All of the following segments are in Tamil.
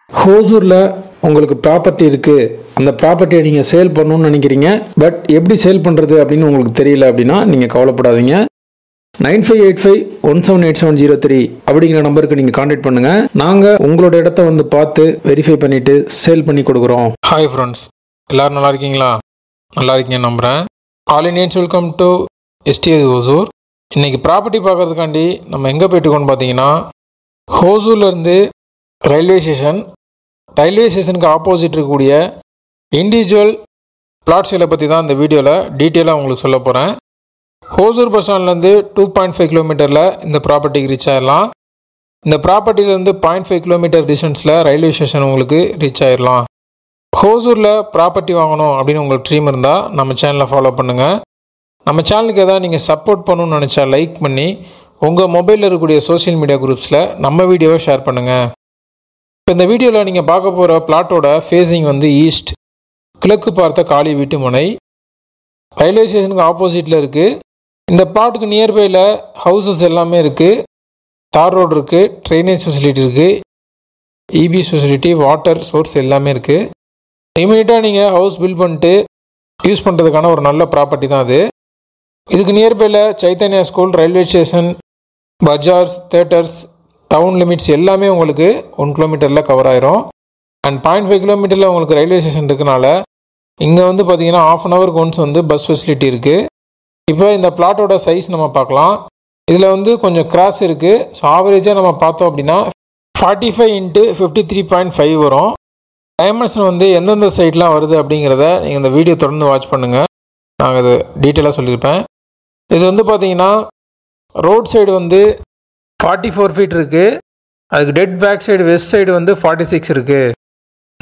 ஹோசூரில் உங்களுக்கு ப்ராப்பர்ட்டி இருக்குது, அந்த ப்ராப்பர்ட்டியை நீங்கள் சேல் பண்ணணும்னு நினைக்கிறீங்க, பட் எப்படி சேல் பண்ணுறது அப்படின்னு உங்களுக்கு தெரியல அப்படின்னா நீங்கள் கவலைப்படாதீங்க. 9585178703 அப்படிங்கிற நம்பருக்கு நீங்கள் கான்டாக்ட் பண்ணுங்கள். நாங்கள் உங்களோட இடத்த வந்து பார்த்து வெரிஃபை பண்ணிவிட்டு சேல் பண்ணி கொடுக்குறோம். ஹாய் ஃப்ரெண்ட்ஸ், எல்லோரும் நல்லா இருக்கீங்களா? நல்லா இருக்கீங்கன்னு நம்புகிறேன். All Indians welcome to SDS Hosur. இன்றைக்கி ப்ராப்பர்ட்டி பார்க்கறதுக்காண்டி நம்ம எங்கே போயிட்டுருக்கோன்னு பார்த்தீங்கன்னா, ஹோசூர்லேருந்து ரயில்வே ஸ்டேஷனுக்கு ஆப்போசிட் இருக்கக்கூடிய இண்டிவிஜுவல் பிளாட் சேலை பற்றி தான் இந்த வீடியோவில் டீட்டெயிலாக உங்களுக்கு சொல்ல போகிறேன். ஹோசூர் பஸ் ஸ்டாண்ட்லேருந்து 2.5 கிலோமீட்டரில் இந்த ப்ராப்பர்ட்டிக்கு ரீச் ஆகிடலாம். இந்த ப்ராப்பர்ட்டிலேருந்து 0.5 கிலோமீட்டர் டிஸ்டன்ஸில் ரயில்வே ஸ்டேஷன் உங்களுக்கு ரீச் ஆகிடலாம். ஹோசூரில் ப்ராப்பர்ட்டி வாங்கணும் அப்படின்னு உங்களுக்கு ட்ரீம் இருந்தால் நம்ம சேனலை ஃபாலோ பண்ணுங்கள். நம்ம சேனலுக்கு எதாவது நீங்கள் சப்போர்ட் பண்ணணும்னு நினச்சா லைக் பண்ணி உங்கள் மொபைலில் இருக்கக்கூடிய சோஷியல் மீடியா குரூப்ஸில் நம்ம வீடியோவை ஷேர் பண்ணுங்கள். இப்போ இந்த வீடியோவில் நீங்கள் பார்க்க போகிற பிளாட்டோட ஃபேஸிங் வந்து ஈஸ்ட், கிழக்கு பார்த்த காலி வீட்டு மனை, ரயில்வே ஸ்டேஷனுக்கு ஆப்போசிட்டில் இருக்குது. இந்த பிளாட்டுக்கு நியர்பையில் ஹவுசஸ் எல்லாமே இருக்குது. தார் ரோடு இருக்குது, ட்ரைனேஜ் ஃபெசிலிட்டி இருக்குது, இபி ஃபெசிலிட்டி, வாட்டர் சோர்ஸ் எல்லாமே இருக்குது. இமீடியட்டாக நீங்கள் ஹவுஸ் பில்ட் பண்ணிட்டு யூஸ் பண்ணுறதுக்கான ஒரு நல்ல ப்ராப்பர்ட்டி தான் அது. இதுக்கு நியர்பையில் Chaitanya school, railway station, bazaars, theatres, town limits எல்லாமே உங்களுக்கு 1 கிலோமீட்டரில் கவர் ஆயிரும். அண்ட் 0.5 கிலோமீட்டரில் உங்களுக்கு ரயில்வே ஸ்டேஷன் இருக்கனால இங்கே வந்து பார்த்தீங்கன்னா 1/2 ஹவருக்கு ஒன்ஸ் வந்து பஸ் ஃபெசிலிட்டி இருக்குது. இப்போ இந்த பிளாட்டோட சைஸ் நம்ம பார்க்கலாம். இதில் வந்து கொஞ்சம் கிராஸ் இருக்குது. ஸோ ஆவரேஜாக நம்ம பார்த்தோம் அப்படின்னா 45 × 53.5 வரும். டைமென்ஷன் வந்து எந்தெந்த சைட்லாம் வருது அப்படிங்கிறத நீங்கள் இந்த வீடியோ தொடர்ந்து வாட்ச் பண்ணுங்கள். நாங்கள் இது டீட்டெயிலாக சொல்லியிருப்பேன். இது வந்து பார்த்தீங்கன்னா ரோட் சைடு வந்து 44 ஃபீட் இருக்குது. அதுக்கு டெட் பேக் சைடு வெஸ்ட் சைடு வந்து 46 இருக்குது.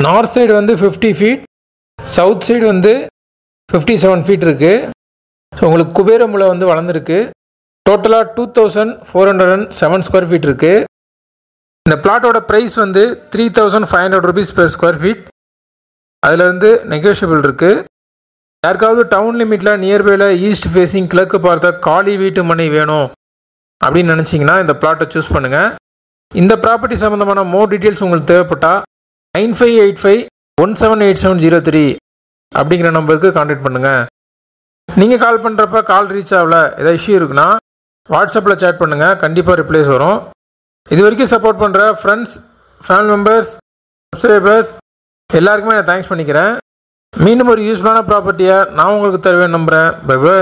நார்த் சைடு வந்து 50 ஃபீட், சவுத் சைடு வந்து 57 ஃபீட் இருக்குது. ஸோ உங்களுக்கு குபேரமுலை வந்து வளர்ந்துருக்கு. டோட்டலாக 2407 ஸ்கொயர் ஃபீட் இருக்குது. இந்த பிளாட்டோட ப்ரைஸ் வந்து 3500 rupees per ஸ்கொயர் ஃபீட். அதிலிருந்து நெகோஷியபிள் இருக்குது. யாருக்காவது டவுன் லிமிட்டில் நியர்பையில் ஈஸ்ட் ஃபேஸிங் கிழக்கு பார்த்த காலி வீட்டு மனை வேணும் அப்படின்னு நினச்சிங்கன்னா இந்த பிளாட்டை சூஸ் பண்ணுங்கள். இந்த ப்ராப்பர்ட்டி சம்மந்தமான மோர் டீட்டெயில்ஸ் உங்களுக்கு தேவைப்பட்டால் 9585178703 அப்படிங்கிற நம்பருக்கு கான்டாக்ட் பண்ணுங்கள். நீங்கள் கால் பண்ணுறப்ப கால் ரீச் ஆகல, ஏதாவது இஷ்யூ இருக்குன்னா வாட்ஸ்அப்பில் சேட் பண்ணுங்கள், கண்டிப்பாக ரிப்ளைஸ் வரும். இது வரைக்கும் சப்போர்ட் பண்ணுற ஃப்ரெண்ட்ஸ், ஃபேமிலி மெம்பர்ஸ், சப்ஸ்கிரைபர்ஸ் எல்லாருக்குமே நான் தேங்க்ஸ் பண்ணிக்கிறேன். மீண்டும் ஒரு யூஸ்ஃபுல்லான ப்ராப்பர்ட்டியை நான் உங்களுக்கு தருவேன் நம்புகிறேன். Bye by.